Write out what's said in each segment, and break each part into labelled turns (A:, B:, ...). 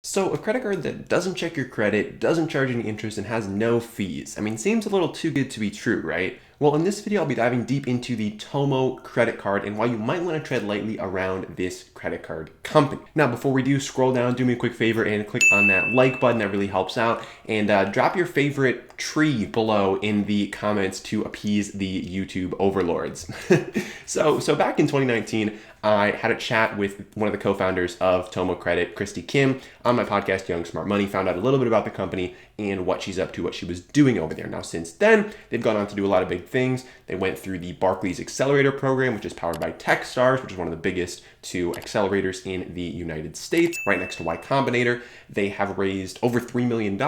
A: So a credit card that doesn't check your credit, doesn't charge any interest, and has no fees. I mean, seems a little too good to be true, right? Well, in this video, I'll be diving deep into the Tomo Credit Card and why you might want to tread lightly around this credit card company. Now, before we do, scroll down, do me a quick favor, and click on that like button. That really helps out. And drop your favorite tree below in the comments to appease the YouTube overlords. So back in 2019, I had a chat with one of the co-founders of Tomo Credit, Kristy Kim, on my podcast, Young Smart Money, found out a little bit about the company and what she's up to, what she was doing over there. Now, since then, they've gone on to do a lot of big things. They went through the Barclays Accelerator program, which is powered by TechStars, which is one of the biggest two accelerators in the United States, right next to Y Combinator. They have raised over $3 million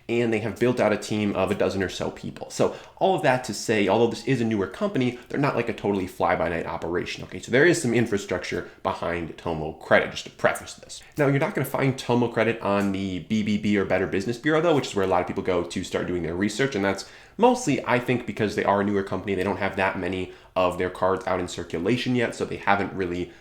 A: and they have built out a team of a dozen or so people. So all of that to say, although this is a newer company, they're not like a totally fly-by-night operation. Okay, so there is some infrastructure behind Tomo Credit, just to preface this. Now, you're not going to find Tomo Credit on the BBB or Better Business Bureau, though, which is where a lot of people go to start doing their research, and that's mostly, I think, because they are a newer company. They don't have that many of their cards out in circulation yet, so they haven't really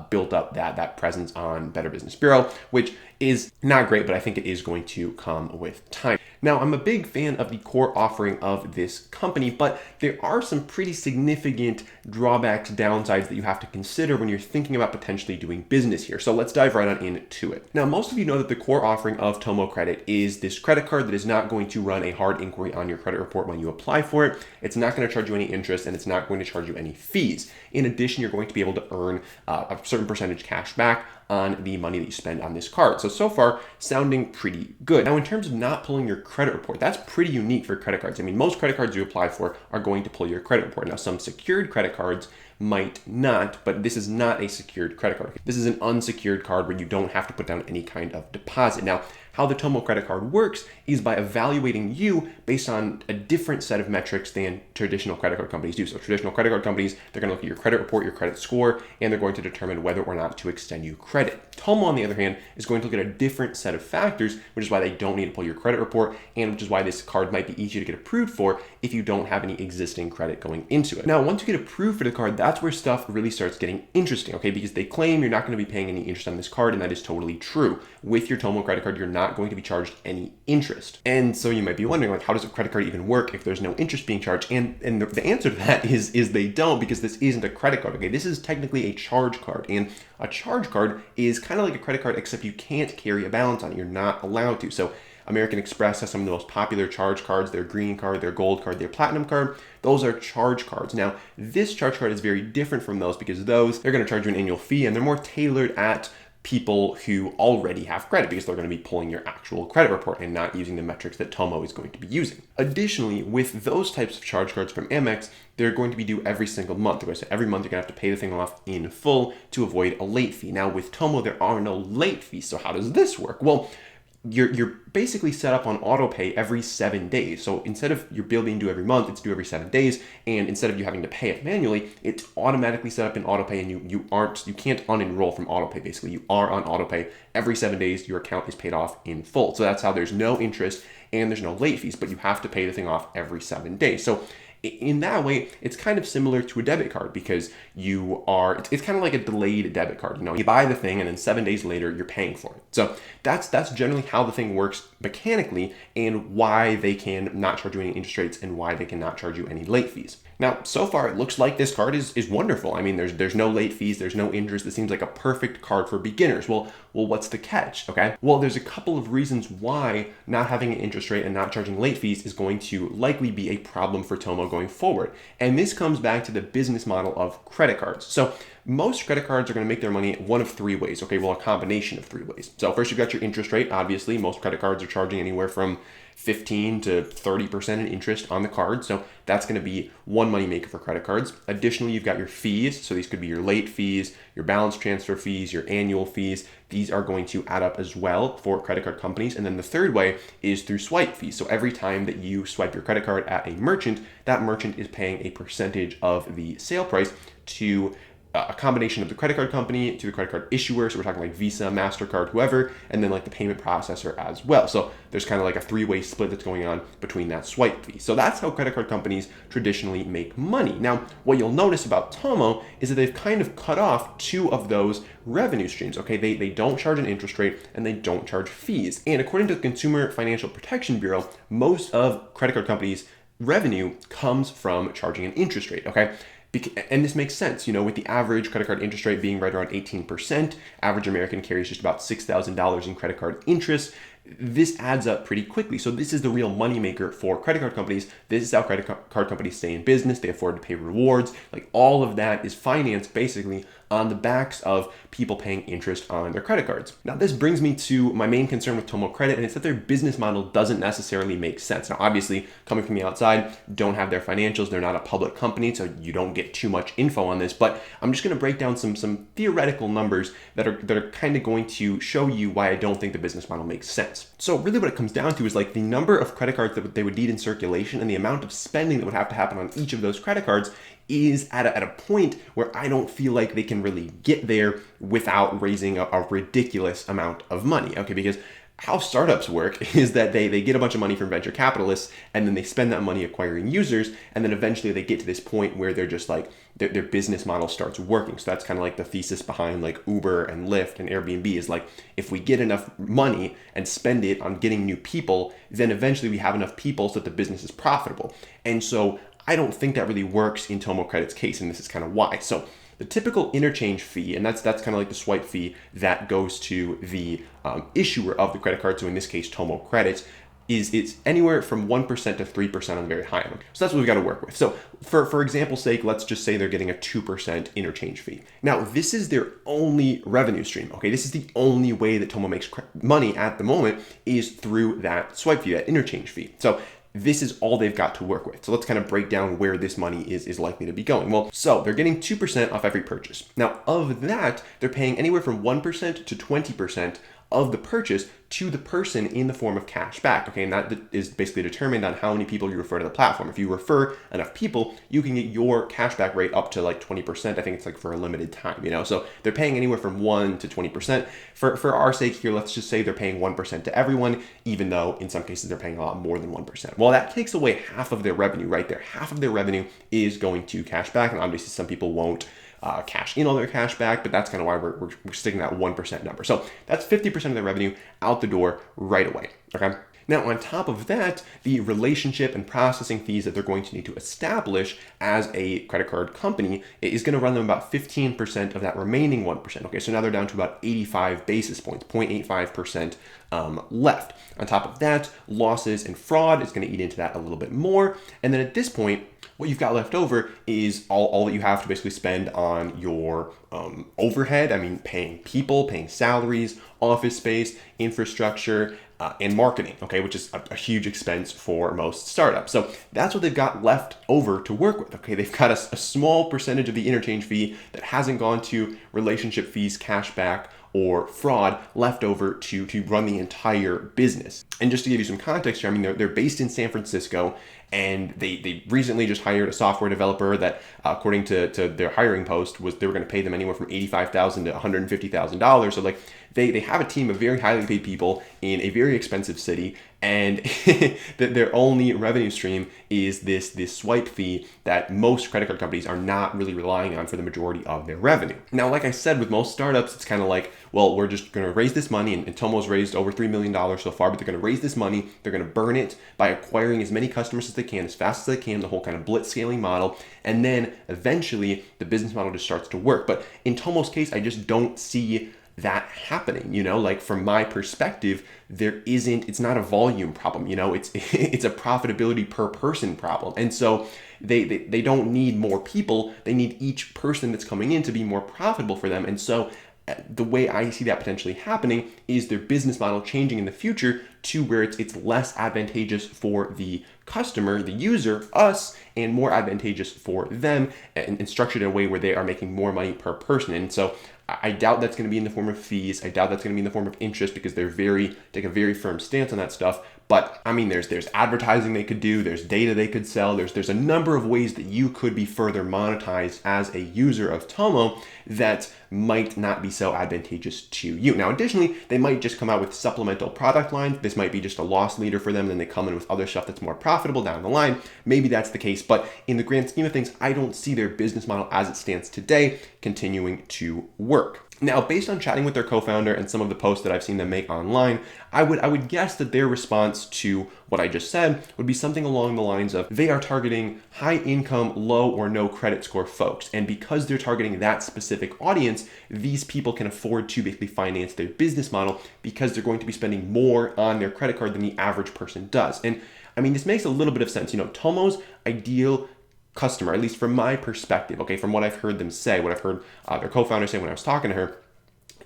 A: built up that presence on Better Business Bureau, which is not great, but I think it is going to come with time. Now, I'm a big fan of the core offering of this company, but there are some pretty significant drawbacks, downsides that you have to consider when you're thinking about potentially doing business here. So let's dive right on into it. Now, most of you know that the core offering of Tomo Credit is this credit card that is not going to run a hard inquiry on your credit report when you apply for it. It's not going to charge you any interest, and it's not going to charge you any fees. In addition, you're going to be able to earn a certain percentage cash back on the money that you spend on this card. So far, sounding pretty good. Now, in terms of not pulling your credit report, that's pretty unique for credit cards. I mean, most credit cards you apply for are going to pull your credit report. Now, some secured credit cards might not, but this is not a secured credit card. This is an unsecured card where you don't have to put down any kind of deposit. Now, how the Tomo credit card works is by evaluating you based on a different set of metrics than traditional credit card companies do. So traditional credit card companies, they're going to look at your credit report, your credit score, and they're going to determine whether or not to extend you credit. Tomo, on the other hand, is going to look at a different set of factors, which is why they don't need to pull your credit report, and which is why this card might be easier to get approved for if you don't have any existing credit going into it. Now, once you get approved for the card, that's where stuff really starts getting interesting, okay? Because they claim you're not going to be paying any interest on this card, and that is totally true. With your Tomo credit card, you're not going to be charged any interest. And so you might be wondering, like, how does a credit card even work if there's no interest being charged? And the answer to that is they don't, because this isn't a credit card, okay? This is technically a charge card, and a charge card is kind of like a credit card, except you can't carry a balance on it. You're not allowed to. So American Express has some of the most popular charge cards, their green card, their gold card, their platinum card. Those are charge cards. Now, this charge card is very different from those because those, they're going to charge you an annual fee, and they're more tailored at people who already have credit because they're going to be pulling your actual credit report and not using the metrics that Tomo is going to be using. Additionally, with those types of charge cards from Amex, they're going to be due every single month. Okay, so every month you're going to have to pay the thing off in full to avoid a late fee. Now, with Tomo, there are no late fees. So how does this work? Well, you're basically set up on auto pay every 7 days. So instead of your bill being due every month, it's due every 7 days. And instead of you having to pay it manually, it's automatically set up in auto pay, and you can't unenroll from auto pay. Basically, you are on auto pay every 7 days. Your account is paid off in full. So that's how there's no interest and there's no late fees, but you have to pay the thing off every 7 days. So in that way, it's kind of similar to a debit card because it's kind of like a delayed debit card. You know, you buy the thing and then 7 days later you're paying for it. So that's generally how the thing works mechanically, and why they can not charge you any interest rates and why they cannot charge you any late fees. Now, so far, it looks like this card is wonderful. I mean, there's no late fees, there's no interest. This seems like a perfect card for beginners. Well, what's the catch, okay? Well, there's a couple of reasons why not having an interest rate and not charging late fees is going to likely be a problem for Tomo going forward. And this comes back to the business model of credit cards. So most credit cards are going to make their money one of three ways, okay? Well, a combination of three ways. So first, you've got your interest rate. Obviously, most credit cards are charging anywhere from 15 to 30% in interest on the card. So that's going to be one money maker for credit cards. Additionally, you've got your fees. So these could be your late fees, your balance transfer fees, your annual fees. These are going to add up as well for credit card companies. And then the third way is through swipe fees. So every time that you swipe your credit card at a merchant, that merchant is paying a percentage of the sale price to a combination of the credit card company to the credit card issuer. So we're talking like Visa, MasterCard, whoever, and then like the payment processor as well. So there's kind of like a three-way split that's going on between that swipe fee. So that's how credit card companies traditionally make money. Now, what you'll notice about Tomo is that they've kind of cut off two of those revenue streams. Okay, they don't charge an interest rate and they don't charge fees. And according to the Consumer Financial Protection Bureau, most of credit card companies' revenue comes from charging an interest rate. Okay. And this makes sense, with the average credit card interest rate being right around 18%, average American carries just about $6,000 in credit card interest. This adds up pretty quickly. So this is the real moneymaker for credit card companies. This is how credit card companies stay in business. They afford to pay rewards. Like all of that is financed basically on the backs of people paying interest on their credit cards. Now, this brings me to my main concern with Tomo Credit, and it's that their business model doesn't necessarily make sense. Now, obviously, coming from the outside, don't have their financials. They're not a public company, so you don't get too much info on this, but I'm just going to break down some theoretical numbers that are kind of going to show you why I don't think the business model makes sense. So really what it comes down to is like the number of credit cards that they would need in circulation and the amount of spending that would have to happen on each of those credit cards is at a point where I don't feel like they can really get there without raising a ridiculous amount of money. Okay, because how startups work is that they get a bunch of money from venture capitalists and then they spend that money acquiring users, and then eventually they get to this point where they're just like their business model starts working. So that's kind of like the thesis behind like Uber and Lyft and Airbnb is like, if we get enough money and spend it on getting new people, then eventually we have enough people so that the business is profitable. And so I don't think that really works in Tomo Credit's case, and this is kind of why. So the typical interchange fee, and that's kind of like the swipe fee that goes to the issuer of the credit card, so in this case Tomo Credit, it's anywhere from 1% to 3% on the very high end. So that's what we've got to work with. So for example's sake, let's just say they're getting a 2% interchange fee. Now, this is their only revenue stream. Okay, this is the only way that Tomo makes money at the moment is through that swipe fee, that interchange fee. So this is all they've got to work with. So let's kind of break down where this money is likely to be going. Well, so they're getting 2% off every purchase. Now, of that, they're paying anywhere from 1% to 20% of the purchase to the person in the form of cash back. Okay, and that is basically determined on how many people you refer to the platform. If you refer enough people, you can get your cashback rate up to like 20%. I think it's like for a limited time, So they're paying anywhere from 1 to 20%. For our sake here, let's just say they're paying 1% to everyone, even though in some cases they're paying a lot more than 1%. Well, that takes away half of their revenue right there. Half of their revenue is going to cashback, and obviously some people won't cash in all their cash back, but that's kind of why we're sticking that 1% number. So that's 50% of their revenue out the door right away. Okay. Now, on top of that, the relationship and processing fees that they're going to need to establish as a credit card company is going to run them about 15% of that remaining 1%. Okay, so now they're down to about 85 basis points, 0.85% left. On top of that, losses and fraud is going to eat into that a little bit more. And then at this point, what you've got left over is all that you have to basically spend on your overhead. I mean, paying people, paying salaries, office space, infrastructure, and marketing, okay, which is a huge expense for most startups. So that's what they've got left over to work with, okay? They've got a small percentage of the interchange fee that hasn't gone to relationship fees, cashback, or fraud left over to run the entire business. And just to give you some context here, I mean, they're based in San Francisco, and they recently just hired a software developer that, according to their hiring post, they were going to pay them anywhere from $85,000 to $150,000. So like they have a team of very highly paid people in a very expensive city, and their only revenue stream is this swipe fee that most credit card companies are not really relying on for the majority of their revenue. Now, like I said, with most startups, it's kind of like, well, we're just going to raise this money, and Tomo's raised over $3 million so far, but they're going to raise this money, they're going to burn it by acquiring as many customers as they can, as fast as they can, the whole kind of blitz scaling model, and then eventually the business model just starts to work. But in Tomo's case, I just don't see that happening, like from my perspective, it's not a volume problem, it's a profitability per person problem. And so they don't need more people, they need each person that's coming in to be more profitable for them. And so the way I see that potentially happening is their business model changing in the future to where it's less advantageous for the customer, the user, us, and more advantageous for them, and structured in a way where they are making more money per person. And so I doubt that's going to be in the form of fees. I doubt that's going to be in the form of interest, because take a very firm stance on that stuff. But I mean, there's advertising they could do, there's data they could sell, there's a number of ways that you could be further monetized as a user of Tomo that might not be so advantageous to you. Now, additionally, they might just come out with supplemental product lines. This might be just a loss leader for them, then they come in with other stuff that's more profitable down the line. Maybe that's the case, but in the grand scheme of things, I don't see their business model as it stands today continuing to work. Now, based on chatting with their co-founder and some of the posts that I've seen them make online, I would guess that their response to what I just said would be something along the lines of they are targeting high income, low or no credit score folks. And because they're targeting that specific audience, these people can afford to basically finance their business model because they're going to be spending more on their credit card than the average person does. And I mean, this makes a little bit of sense. Tomo's ideal customer, at least from my perspective, okay, from what I've heard them say, what I've heard their co-founder say when I was talking to her,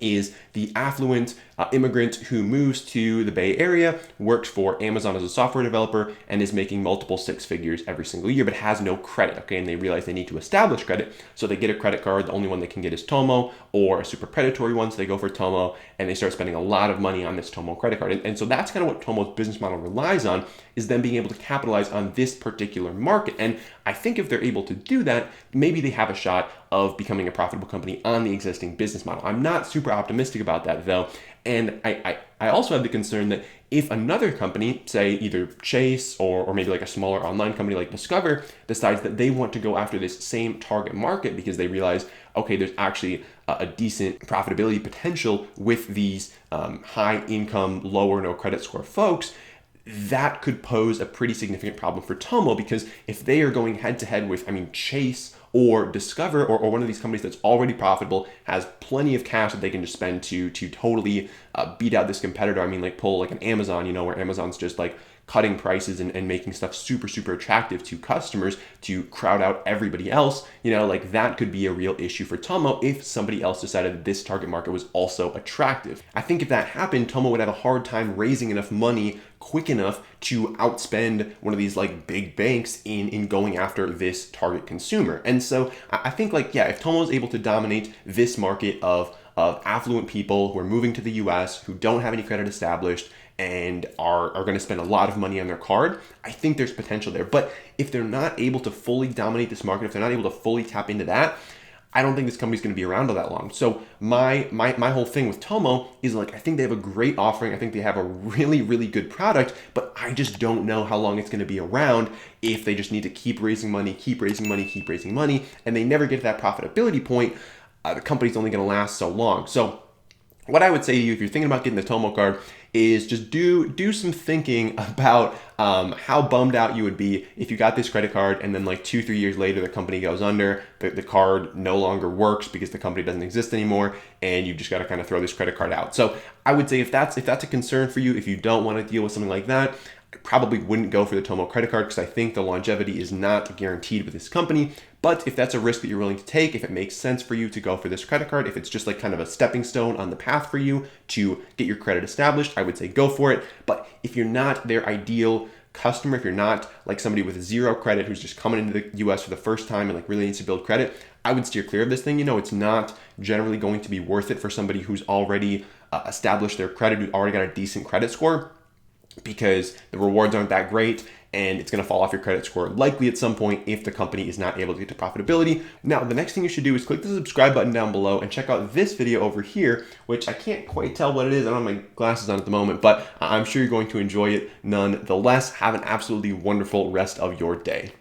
A: is the affluent immigrant who moves to the Bay Area, works for Amazon as a software developer, and is making multiple six figures every single year, but has no credit, okay? And they realize they need to establish credit, so they get a credit card. The only one they can get is Tomo, or a super predatory one, so they go for Tomo, and they start spending a lot of money on this Tomo credit card. And so that's kind of what Tomo's business model relies on, is them being able to capitalize on this particular market. And I think if they're able to do that, maybe they have a shot of becoming a profitable company on the existing business model. I'm not super optimistic about that though. And I also have the concern that if another company, say either Chase or maybe like a smaller online company like Discover, decides that they want to go after this same target market because they realize, okay, there's actually a decent profitability potential with these high income, low or no credit score folks, that could pose a pretty significant problem for Tomo, because if they are going head to head with, Chase or Discover or one of these companies that's already profitable, has plenty of cash that they can just spend to totally beat out this competitor. Like pull like an Amazon, where Amazon's just like cutting prices and making stuff super, super attractive to customers to crowd out everybody else, like that could be a real issue for Tomo if somebody else decided that this target market was also attractive. I think if that happened, Tomo would have a hard time raising enough money quick enough to outspend one of these like big banks in going after this target consumer. And so I think if Tomo is able to dominate this market of affluent people who are moving to the US, who don't have any credit established, and are going to spend a lot of money on their card, I think there's potential there. But if they're not able to fully dominate this market, if they're not able to fully tap into that, I don't think this company's going to be around all that long. So my whole thing with Tomo is I think they have a great offering. I think they have a really, really good product, but I just don't know how long it's going to be around if they just need to keep raising money, and they never get to that profitability point. The company's only going to last so long. So what I would say to you if you're thinking about getting the Tomo card is just do some thinking about how bummed out you would be if you got this credit card and then 2-3 years later the company goes under, the card no longer works because the company doesn't exist anymore, and you've just got to kind of throw this credit card out. So I would say if that's a concern for you, if you don't want to deal with something like that, I probably wouldn't go for the Tomo credit card because I think the longevity is not guaranteed with this company. But if that's a risk that you're willing to take, if it makes sense for you to go for this credit card, if it's just kind of a stepping stone on the path for you to get your credit established, I would say go for it. But if you're not their ideal customer, if you're not somebody with zero credit who's just coming into the US for the first time and really needs to build credit, I would steer clear of this thing. It's not generally going to be worth it for somebody who's already established their credit, who's already got a decent credit score, because the rewards aren't that great and it's going to fall off your credit score likely at some point if the company is not able to get to profitability. Now, the next thing you should do is click the subscribe button down below and check out this video over here, which I can't quite tell what it is. I don't have my glasses on at the moment, but I'm sure you're going to enjoy it nonetheless. Have an absolutely wonderful rest of your day.